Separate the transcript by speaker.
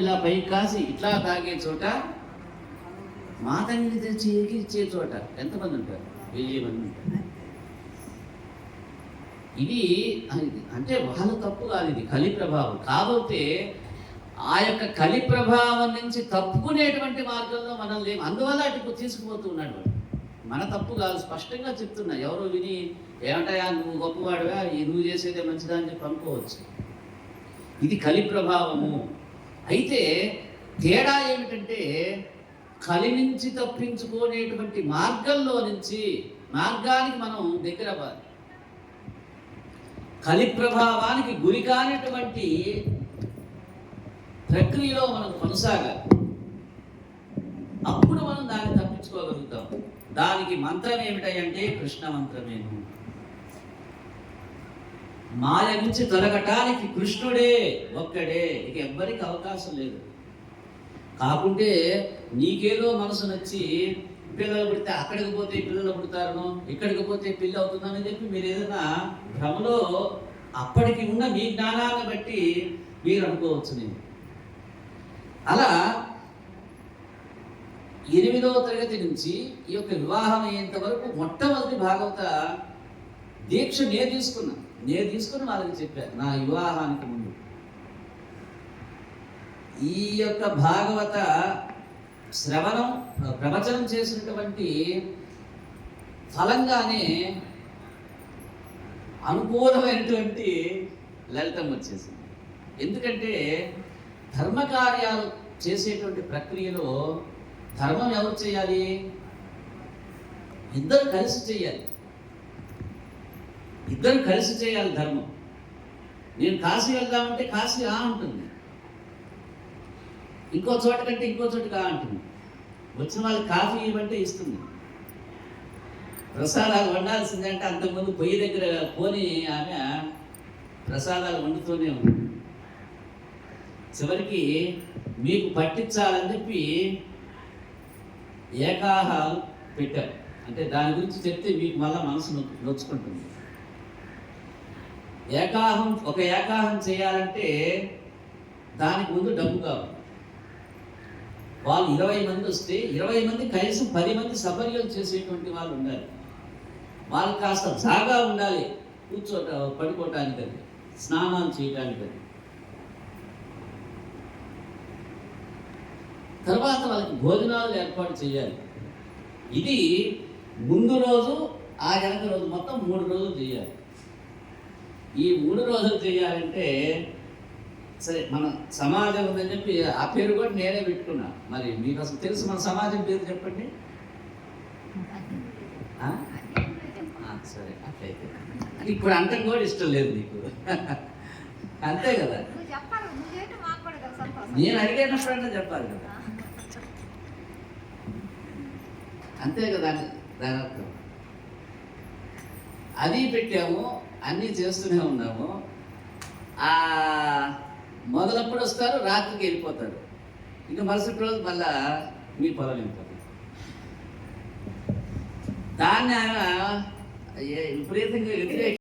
Speaker 1: ఇలా పైకి కాసి ఇట్లా తాగే చోట మాతంగిని తెచ్చి ఇచ్చే చోట ఎంతమంది ఉంటారు? 1000 మంది ఉంటారు. ఇది అంటే వాళ్ళ తప్పు కాదు, ఇది కలి ప్రభావం. కాబట్టి ఆ యొక్క కలి ప్రభావం నుంచి తప్పుకునేటువంటి మార్గంలో మనం లేము. అందువల్ల అటు తీసుకుపోతూ ఉన్నాడు. మన తప్పు కాదు, స్పష్టంగా చెప్తున్నా. ఎవరో విని ఏమంటాయా నువ్వు గొప్పవాడుగా, నువ్వు చేసేదే మంచిదా అని చెప్పి అనుకోవచ్చు. ఇది కలి ప్రభావము. అయితే తేడా ఏమిటంటే కలి నుంచి తప్పించుకునేటువంటి మార్గంలో నుంచి మార్గానికి మనం దగ్గర అవ్వాలి. కలి ప్రభావానికి గురి కానిటువంటి ప్రక్రియలో మనం కొనసాగాలి. అప్పుడు మనం దాన్ని తప్పించుకోగలుగుతాం. దానికి మంత్రం ఏమిటంటే కృష్ణ మంత్రమేను. మాయ నుంచి తొలగటానికి కృష్ణుడే ఒక్కడే, ఇక ఎవ్వరికి అవకాశం లేదు. కాకుంటే నీకేదో మనసు నచ్చి పిల్లలు పుడితే అక్కడికి పోతే పిల్లలు పుడతారను, ఇక్కడికి పోతే పిల్లి అవుతుందని చెప్పి మీరు ఏదైనా భ్రమలో అప్పటికి ఉన్న మీ జ్ఞానాన్ని బట్టి మీరు అనుకోవచ్చు. నేను అలా 8వ తరగతి నుంచి ఈ యొక్క వివాహం అయ్యేంత వరకు మొట్టమొదటి భాగవత దీక్ష నేను తీసుకుని వాళ్ళకి చెప్పాను. నా వివాహానికి ముందు ఈ యొక్క భాగవత శ్రవణం ప్రవచనం చేసినటువంటి ఫలంగానే అనుకూలమైనటువంటి లలితం వచ్చేసింది. ఎందుకంటే ధర్మకార్యాలు చేసేటువంటి ప్రక్రియలో ధర్మం ఎవరు చేయాలి? ఇద్దరు కలిసి చేయాలి. ధర్మం. నేను కాశీ వెళ్దామంటే కాశీ ఉంటుంది, ఇంకో చోట కంటే ఇంకో చోట అంటుంది. వచ్చిన వాళ్ళకి కాఫీ ఇవ్వంటే ఇస్తుంది. ప్రసాదాలు వండాల్సిందంటే అంతకుముందు పొయ్యి దగ్గర పోని ఆమె ప్రసాదాలు వండుతూనే ఉంది. చివరికి మీకు పట్టించాలని చెప్పి ఏకాహాలు పెట్టారు. అంటే దాని గురించి చెప్తే మీకు మళ్ళీ మనసు నొచ్చుకుంటుంది. ఒక ఏకాహం చేయాలంటే దానికి ముందు డబ్బు కావాలి. వాళ్ళు 20 మంది వస్తే 20 మంది కనీసం 10 మంది సపర్యలు చేసేటువంటి వాళ్ళు ఉండాలి. వాళ్ళకి కాస్త జాగా ఉండాలి, పడుకోవటానికి, అది స్నానాలు చేయడానికి. అది తర్వాత వాళ్ళకి భోజనాలు ఏర్పాటు చేయాలి. ఇది ముందు రోజు, ఆ వెనక రోజు, మొత్తం 3 రోజులు చేయాలి. ఈ 3 రోజులు చేయాలంటే సరే, మన సమాజం ఉందని చెప్పి ఆ పేరు కూడా నేనే పెట్టుకున్నా. మరి మీకు అసలు తెలుసు మన సమాజం పేరు చెప్పండి. సరే, అట్లయితే ఇప్పుడు అంతం కూడా ఇష్టం లేదు నీకు, అంతే కదా? నేను అడిగేటప్పుడన్నా చెప్పాలి కదా, అంతే కదా? దాని అర్థం అది పెట్టాము, అన్నీ చేస్తూనే ఉన్నాము. మొదలప్పుడు వస్తారు, రాత్రికి వెళ్ళిపోతారు. ఇంకా మరుసటి రోజు మళ్ళా మీ పొలం వెళ్ళిపోతారు. దాన్ని ఆయన విపరీతంగా వ్యతిరేక